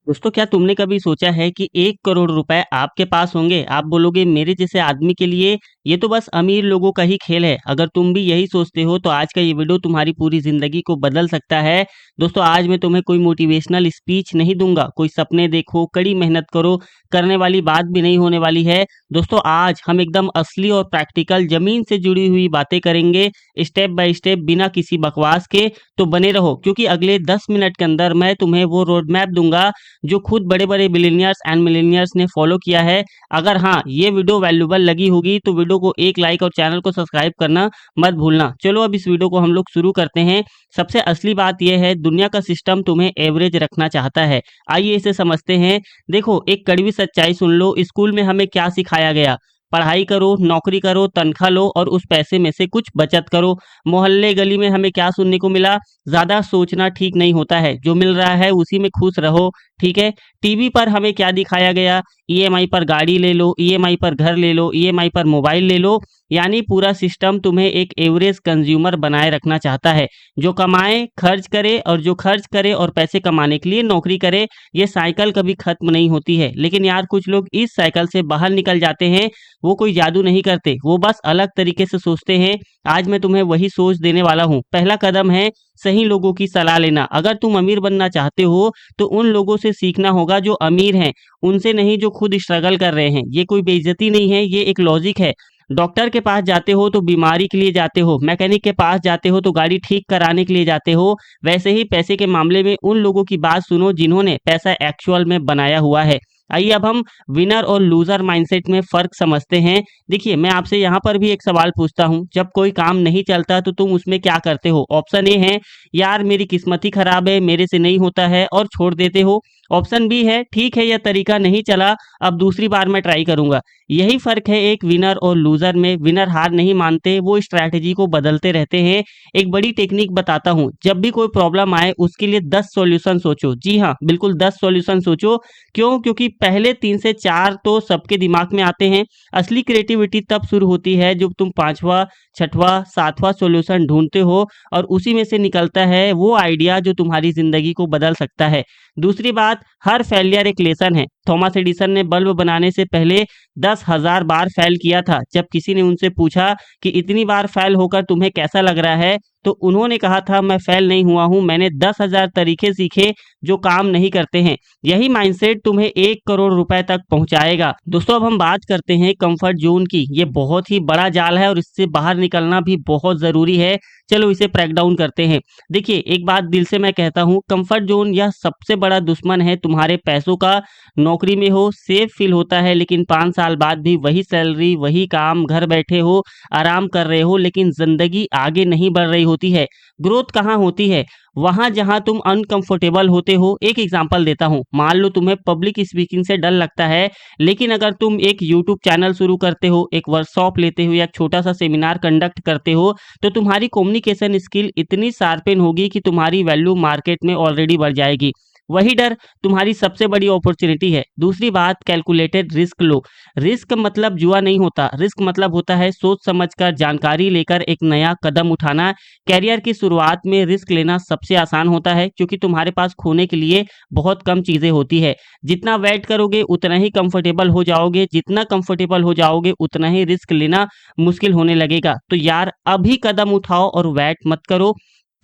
दोस्तों, क्या तुमने कभी सोचा है कि 1 करोड़ रुपए आपके पास होंगे? आप बोलोगे मेरे जैसे आदमी के लिए ये तो बस अमीर लोगों का ही खेल है। अगर तुम भी यही सोचते हो तो आज का ये वीडियो तुम्हारी पूरी ज़िंदगी को बदल सकता है। दोस्तों, आज मैं तुम्हें कोई मोटिवेशनल स्पीच नहीं दूँगा, कोई सपने देखो, कड़ी मेहनत करो, करने वाली बात भी नहीं होने वाली है। दोस्तों, आज हम एकदम असली और प्रैक्टिकल ज़मीन से जुड़ी हुई बातें करेंगे, स्टेप बाय स्टेप बिना किसी बकवास के। तो बने रहो क्योंकि अगले 10 मिनट के अंदर मैं तुम्हें वो रोड मैप दूँगा जो खुद बड़े-बड़े बिलियनियर्स एंड मिलियनियर्स ने फॉलो किया है। अगर हाँ, ये वीडियो वैल्यूएबल लगी होगी तो वीडियो को एक लाइक और चैनल को सब्सक्राइब करना मत भूलना। चलो अब इस वीडियो को हम लोग शुरू करते हैं। सबसे असली बात यह है, दुनिया का सिस्टम तुम्हें एवरेज रखना चाहता है। आइए इसे समझते हैं। देखो, एक कड़वी सच्चाई सुन लो, स्कूल में हमें क्या सिखाया गया? पढ़ाई करो, नौकरी करो, तनख्वाह लो और उस पैसे में से कुछ बचत करो। मोहल्ले गली में हमें क्या सुनने को मिला? ज़्यादा सोचना ठीक नहीं होता है, जो मिल रहा है उसी में खुश रहो। ठीक है। टीवी पर हमें क्या दिखाया गया? ईएमआई पर गाड़ी ले लो, ईएमआई पर घर ले लो, ईएमआई पर मोबाइल ले लो। यानी पूरा सिस्टम तुम्हें एक एवरेज कंज्यूमर बनाए रखना चाहता है, जो कमाए खर्च करे और जो खर्च करे और पैसे कमाने के लिए नौकरी करे। ये साइकिल कभी खत्म नहीं होती है। लेकिन यार, कुछ लोग इस साइकिल से बाहर निकल जाते हैं। वो कोई जादू नहीं करते, वो बस अलग तरीके से सोचते हैं। आज मैं तुम्हें वही सोच देने वाला हूँ। पहला कदम है सही लोगों की सलाह लेना। अगर तुम अमीर बनना चाहते हो तो उन लोगों से सीखना होगा जो अमीर हैं, उनसे नहीं जो खुद स्ट्रगल कर रहे हैं। ये कोई बेइज्जती नहीं है, ये एक लॉजिक है। डॉक्टर के पास जाते हो तो बीमारी के लिए जाते हो, मैकेनिक के पास जाते हो तो गाड़ी ठीक कराने के लिए जाते हो। वैसे ही पैसे के मामले में उन लोगों की बात सुनो जिन्होंने पैसा एक्चुअल में बनाया हुआ है। आइए अब हम विनर और लूजर माइंडसेट में फ़र्क समझते हैं। देखिए, मैं आपसे यहाँ पर भी एक सवाल पूछता हूँ, जब कोई काम नहीं चलता तो तुम उसमें क्या करते हो? ऑप्शन ए है, यार मेरी किस्मत ही खराब है, मेरे से नहीं होता है और छोड़ देते हो। ऑप्शन बी है, ठीक है यह तरीका नहीं चला, अब दूसरी बार मैं ट्राई करूँगा। यही फ़र्क है एक विनर और लूज़र में। विनर हार नहीं मानते, वो स्ट्रैटेजी को बदलते रहते हैं। एक बड़ी टेक्निक बताता हूँ, जब भी कोई प्रॉब्लम आए उसके लिए 10 सॉल्यूशन सोचो। जी हाँ, बिल्कुल 10 सॉल्यूशन सोचो। क्यों? क्योंकि पहले 3 से 4 तो सबके दिमाग में आते हैं। असली क्रिएटिविटी तब शुरू होती है जब तुम 5वां, 6वां, 7वां सॉल्यूशन ढूँढते हो और उसी में से निकलता है वो आइडिया जो तुम्हारी ज़िंदगी को बदल सकता है। दूसरी बात, हर फेलियर एक लेसन है। थॉमस एडिसन ने बल्ब बनाने से पहले 10,000 बार फेल किया था। जब किसी ने उनसे पूछा कि इतनी बार फेल होकर तुम्हें कैसा लग रहा है, तो उन्होंने कहा था, मैं फेल नहीं हुआ हूँ, मैंने 10,000 तरीके सीखे जो काम नहीं करते हैं। यही माइंडसेट तुम्हें 1 करोड़ रुपए तक पहुंचाएगा। दोस्तों, अब हम बात करते हैं कंफर्ट जोन की। ये बहुत ही बड़ा जाल है और इससे बाहर निकलना भी बहुत ज़रूरी है। चलो इसे ब्रेक डाउन करते हैं। देखिए, एक बात दिल से मैं कहता हूँ, कंफर्ट जोन यह सबसे बड़ा दुश्मन है तुम्हारे पैसों का। नौकरी में हो, सेफ फील होता है, लेकिन 5 साल बाद भी वही सैलरी, वही काम, घर बैठे हो, आराम कर रहे हो, लेकिन ज़िंदगी आगे नहीं बढ़ रही होती है। ग्रोथ कहाँ होती है? वहाँ जहाँ तुम अनकंफर्टेबल होते हो। एक एग्जांपल देता हूँ, मान लो तुम्हें पब्लिक स्पीकिंग से डर लगता है, लेकिन अगर तुम एक यूट्यूब चैनल शुरू करते हो, एक वर्कशॉप लेते हो या एक छोटा सा सेमिनार कंडक्ट करते हो, तो तुम्हारी कम्युनिकेशन स्किल इतनी शार्पन होगी कि तुम्हारी वैल्यू मार्केट में ऑलरेडी बढ़ जाएगी। वही डर तुम्हारी सबसे बड़ी अपॉर्चुनिटी है। दूसरी बात, कैलकुलेटेड रिस्क लो। रिस्क मतलब जुआ नहीं होता, रिस्क मतलब होता है सोच समझकर, जानकारी लेकर एक नया कदम उठाना। कैरियर की शुरुआत में रिस्क लेना सबसे आसान होता है क्योंकि तुम्हारे पास खोने के लिए बहुत कम चीज़ें होती है। जितना वेट करोगे उतना ही कंफर्टेबल हो जाओगे, जितना कंफर्टेबल हो जाओगे उतना ही रिस्क लेना मुश्किल होने लगेगा। तो यार, अभी कदम उठाओ और वेट मत करो।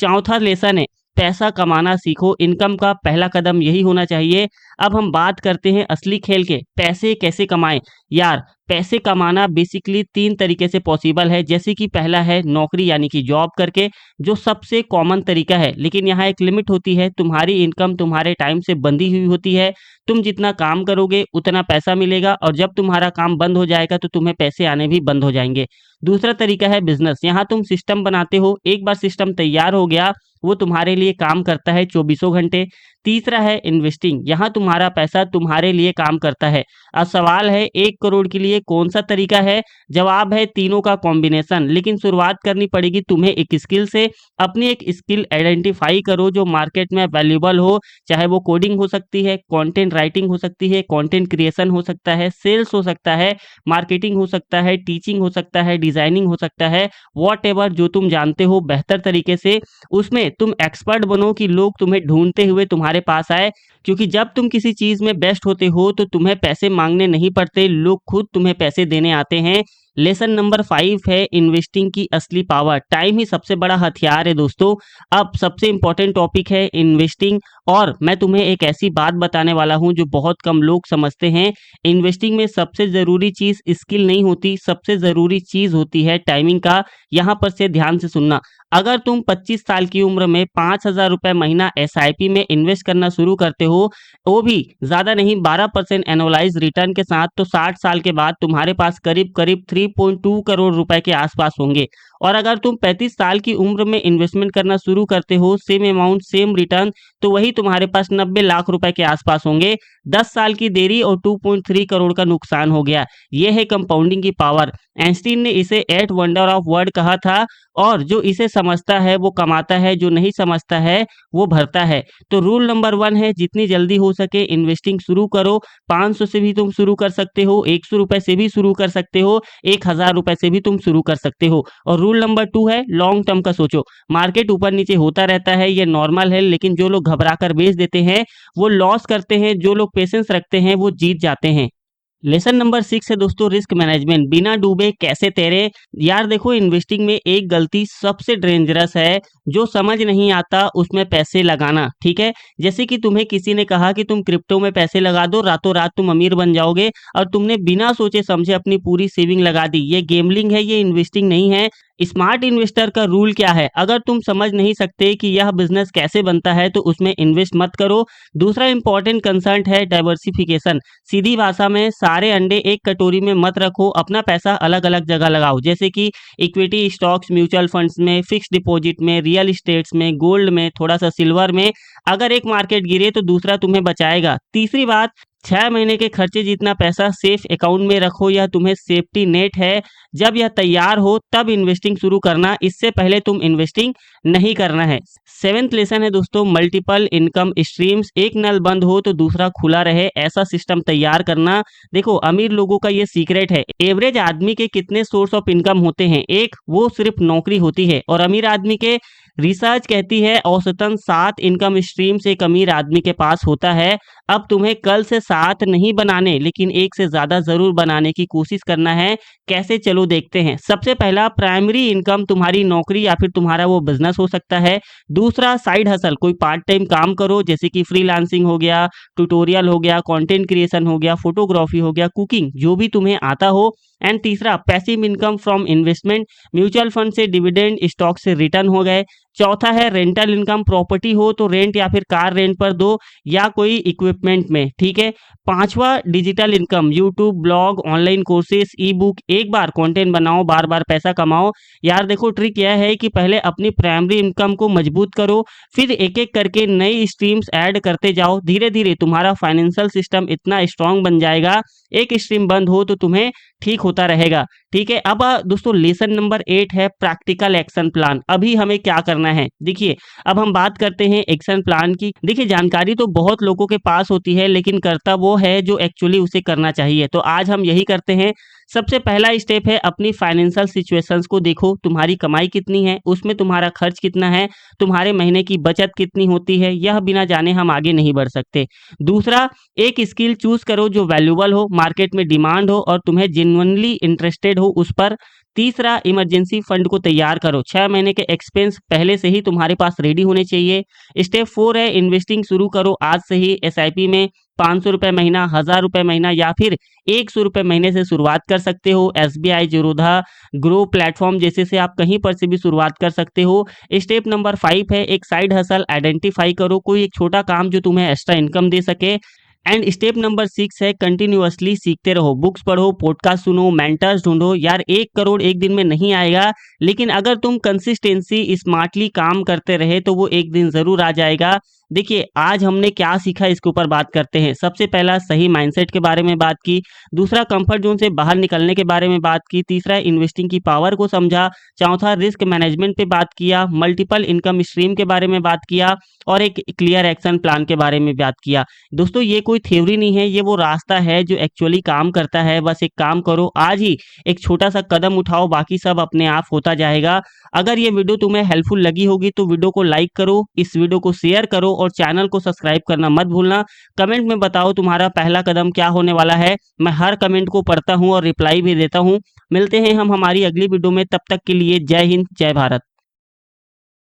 चौथा लेसन है, पैसा कमाना सीखो। इनकम का पहला कदम यही होना चाहिए। अब हम बात करते हैं असली खेल के, पैसे कैसे कमाएं। यार, पैसे कमाना बेसिकली 3 तरीके से पॉसिबल है। जैसे कि पहला है नौकरी यानी कि जॉब करके, जो सबसे कॉमन तरीका है, लेकिन यहाँ एक लिमिट होती है। तुम्हारी इनकम तुम्हारे टाइम से बंधी हुई होती है। तुम जितना काम करोगे उतना पैसा मिलेगा और जब तुम्हारा काम बंद हो जाएगा तो तुम्हें पैसे आने भी बंद हो जाएंगे। दूसरा तरीका है बिजनेस। यहाँ तुम सिस्टम बनाते हो, एक बार सिस्टम तैयार हो गया वो तुम्हारे लिए काम करता है 24 घंटे। तीसरा है इन्वेस्टिंग। यहाँ तुम्हारा पैसा तुम्हारे लिए काम करता है। अब सवाल है, 1 करोड़ के लिए कौन सा तरीका है? जवाब है तीनों का कॉम्बिनेशन। लेकिन शुरुआत करनी पड़ेगी तुम्हें एक स्किल से। अपनी एक स्किल आइडेंटिफाई करो जो मार्केट में वैल्यूएबल हो। चाहे वो कोडिंग हो सकती है, कंटेंट राइटिंग हो सकती है, कंटेंट क्रिएशन हो सकता है, सेल्स हो सकता है, मार्केटिंग हो सकता है, टीचिंग हो सकता है, डिजाइनिंग हो सकता है। वॉट जो तुम जानते हो बेहतर तरीके से, उसमें तुम एक्सपर्ट बनो कि लोग तुम्हें ढूंढते हुए तुम्हारे पास आए। क्योंकि जब तुम किसी चीज में बेस्ट होते हो तो तुम्हें पैसे मांगने नहीं पड़ते, लोग खुद तुम्हें पैसे देने आते हैं। लेसन नंबर 5 है इन्वेस्टिंग की असली पावर। टाइम ही सबसे बड़ा हथियार है दोस्तों। अब सबसे इंपॉर्टेंट टॉपिक है इन्वेस्टिंग, और मैं तुम्हें एक ऐसी बात बताने वाला हूं जो बहुत कम लोग समझते हैं। इन्वेस्टिंग में सबसे जरूरी चीज स्किल नहीं होती, सबसे जरूरी चीज होती है टाइमिंग का। यहाँ पर से ध्यान से सुनना। अगर तुम 25 साल की उम्र में 5,000 रुपए महीना एसआईपी में इन्वेस्ट करना शुरू करते हो, वो भी ज्यादा नहीं 12% एनुअलाइज रिटर्न के साथ, तो 60 साल के बाद तुम्हारे पास करीब करीब 3.2 करोड़ रुपए के आसपास होंगे। और अगर तुम 35 साल की उम्र में इन्वेस्टमेंट करना शुरू करते हो, सेम अमाउंट सेम रिटर्न, तो वही तुम्हारे पास 90 लाख रुपए के आसपास होंगे। 10 साल की देरी और 2.3 करोड़ का नुकसान हो गया। यह है कंपाउंडिंग की पावर। आइंस्टीन ने इसे 8 वंडर ऑफ वर्ल्ड कहा था। और जो इसे समझता है वो कमाता है, जो नहीं समझता है वो भरता है। तो रूल नंबर 1 है जितनी जल्दी हो सके इन्वेस्टिंग शुरू करो। 500 से भी तुम शुरू कर सकते हो, 100 रुपए से भी शुरू कर सकते हो, 1000 रुपए से भी तुम शुरू कर सकते हो। और रूल नंबर 2 है लॉन्ग टर्म का सोचो। मार्केट ऊपर नीचे होता रहता है, ये नॉर्मल है, लेकिन जो लोग घबरा कर बेच देते हैं वो लॉस करते हैं, जो लोग पेशेंस रखते हैं वो जीत जाते हैं। लेसन नंबर 6 है दोस्तों रिस्क मैनेजमेंट। बिना डूबे कैसे तैरे। यार देखो, इन्वेस्टिंग में एक गलती सबसे डेंजरस है, जो समझ नहीं आता उसमें पैसे लगाना। ठीक है, जैसे कि तुम्हें किसी ने कहा कि तुम क्रिप्टो में पैसे लगा दो, रातों रात तुम अमीर बन जाओगे, और तुमने बिना सोचे समझे अपनी पूरी सेविंग लगा दी। ये गेमलिंग है, ये इन्वेस्टिंग नहीं है। स्मार्ट इन्वेस्टर का रूल क्या है? अगर तुम समझ नहीं सकते कि यह बिजनेस कैसे बनता है तो उसमें इन्वेस्ट मत करो। दूसरा इंपॉर्टेंट कंसर्न है डाइवर्सिफिकेशन। सीधी भाषा में सारे अंडे एक कटोरी में मत रखो, अपना पैसा अलग अलग जगह लगाओ, जैसे कि इक्विटी, स्टॉक्स, म्यूचुअल फंड्स में, फिक्स डिपॉजिट में, रियल इस्टेट्स में, गोल्ड में, थोड़ा सा सिल्वर में। अगर एक मार्केट गिरे तो दूसरा तुम्हें बचाएगा। तीसरी बात, 6 महीने के खर्चे जितना पैसा सेफ अकाउंट में रखो, यह तुम्हें सेफ्टी नेट है। जब यह तैयार हो तब इन्वेस्टिंग शुरू करना, इससे पहले तुम इन्वेस्टिंग नहीं करना है। 7th लेसन है दोस्तों मल्टीपल इनकम स्ट्रीम्स। एक नल बंद हो तो दूसरा खुला रहे, ऐसा सिस्टम तैयार करना। देखो, अमीर लोगों का ये सीक्रेट है। एवरेज आदमी के कितने सोर्स ऑफ इनकम होते हैं? एक, वो सिर्फ नौकरी होती है। और अमीर आदमी के, रिसर्च कहती है औसतन 7 इनकम स्ट्रीम्स एक अमीर आदमी के पास होता है। अब तुम्हें कल से 7 नहीं बनाने, लेकिन एक से ज्यादा जरूर बनाने की कोशिश करना है। कैसे, चलो देखते हैं। सबसे पहला, प्राइमरी इनकम तुम्हारी नौकरी या फिर तुम्हारा वो बिजनेस हो सकता है। दूसरा, साइड हसल, कोई पार्ट टाइम काम करो, जैसे कि फ्रीलांसिंग हो गया, ट्यूटोरियल हो गया, कंटेंट क्रिएशन हो गया, फोटोग्राफी हो गया, कुकिंग, जो भी तुम्हें आता हो। एंड तीसरा, passive income from investment, mutual fund से डिविडेंड, स्टॉक से रिटर्न हो गए। चौथा है रेंटल इनकम, प्रॉपर्टी हो तो रेंट या फिर कार रेंट पर दो, या कोई इक्विपमेंट में। ठीक है। पांचवा, digital income, YouTube, blog, online courses, ई बुक। एक बार कंटेंट बनाओ, बार बार पैसा कमाओ। यार देखो, ट्रिक यह है कि पहले अपनी प्राइमरी इनकम को मजबूत करो, फिर एक एक करके नई स्ट्रीम्स ऐड करते जाओ। धीरे धीरे तुम्हारा फाइनेंशियल सिस्टम इतना स्ट्रांग बन जाएगा, एक स्ट्रीम बंद हो तो तुम्हें ठीक होता रहेगा। ठीक है। अब दोस्तों लेसन नंबर 8 है प्रैक्टिकल एक्शन प्लान। अभी हमें क्या करना है, देखिए, अब हम बात करते हैं एक्शन प्लान की। देखिए, जानकारी तो बहुत लोगों के पास होती है, लेकिन करता वो है जो एक्चुअली उसे करना चाहिए। तो आज हम यही करते हैं। सबसे पहला स्टेप है अपनी फाइनेंशियल सिचुएशंस को देखो। तुम्हारी कमाई कितनी है, उसमें तुम्हारा खर्च कितना है, तुम्हारे महीने की बचत कितनी होती है, यह बिना जाने हम आगे नहीं बढ़ सकते। दूसरा, एक स्किल चूज करो जो वैल्यूबल हो, मार्केट में डिमांड हो और तुम्हें जेन्युइनली इंटरेस्टेड हो उस पर। तीसरा, इमरजेंसी फंड को तैयार करो। 6 महीने के एक्सपेंस पहले से ही तुम्हारे पास रेडी होने चाहिए। स्टेप 4 है इन्वेस्टिंग शुरू करो आज से ही। एसआईपी में 500 रुपए महीना, 1000 रुपए महीना या फिर 100 रुपए महीने से शुरुआत कर सकते हो। एसबीआई, जीरोधा, ग्रो प्लेटफॉर्म जैसे से आप कहीं पर से भी शुरुआत कर सकते हो। स्टेप नंबर 5 है एक साइड हसल आइडेंटिफाई करो, कोई एक छोटा काम जो तुम्हें एक्स्ट्रा इनकम दे सके। एंड स्टेप नंबर 6 है कंटिन्यूअसली सीखते रहो, बुक्स पढ़ो, पॉडकास्ट सुनो, मेंटर्स ढूंढो। यार 1 करोड़ एक दिन में नहीं आएगा, लेकिन अगर तुम कंसिस्टेंसी स्मार्टली काम करते रहे तो वो एक दिन जरूर आ जाएगा। देखिए, आज हमने क्या सीखा इसके ऊपर बात करते हैं। सबसे पहला, सही माइंडसेट के बारे में बात की। दूसरा, कंफर्ट जोन से बाहर निकलने के बारे में बात की। तीसरा, इन्वेस्टिंग की पावर को समझा। चौथा, रिस्क मैनेजमेंट पे बात किया। मल्टीपल इनकम स्ट्रीम के बारे में बात किया और एक क्लियर एक्शन प्लान के बारे में बात किया। दोस्तों, ये कोई थ्योरी नहीं है, ये वो रास्ता है जो एक्चुअली काम करता है। बस एक काम करो, आज ही एक छोटा सा कदम उठाओ, बाकी सब अपने आप होता जाएगा। अगर ये वीडियो तुम्हें हेल्पफुल लगी होगी तो वीडियो को लाइक करो, इस वीडियो को शेयर करो और चैनल को सब्सक्राइब करना मत भूलना। कमेंट में बताओ तुम्हारा पहला कदम क्या होने वाला है। मैं हर कमेंट को पढ़ता हूँ और रिप्लाई भी देता हूँ। मिलते हैं हम हमारी अगली वीडियो में, तब तक के लिए जय हिंद जय भारत।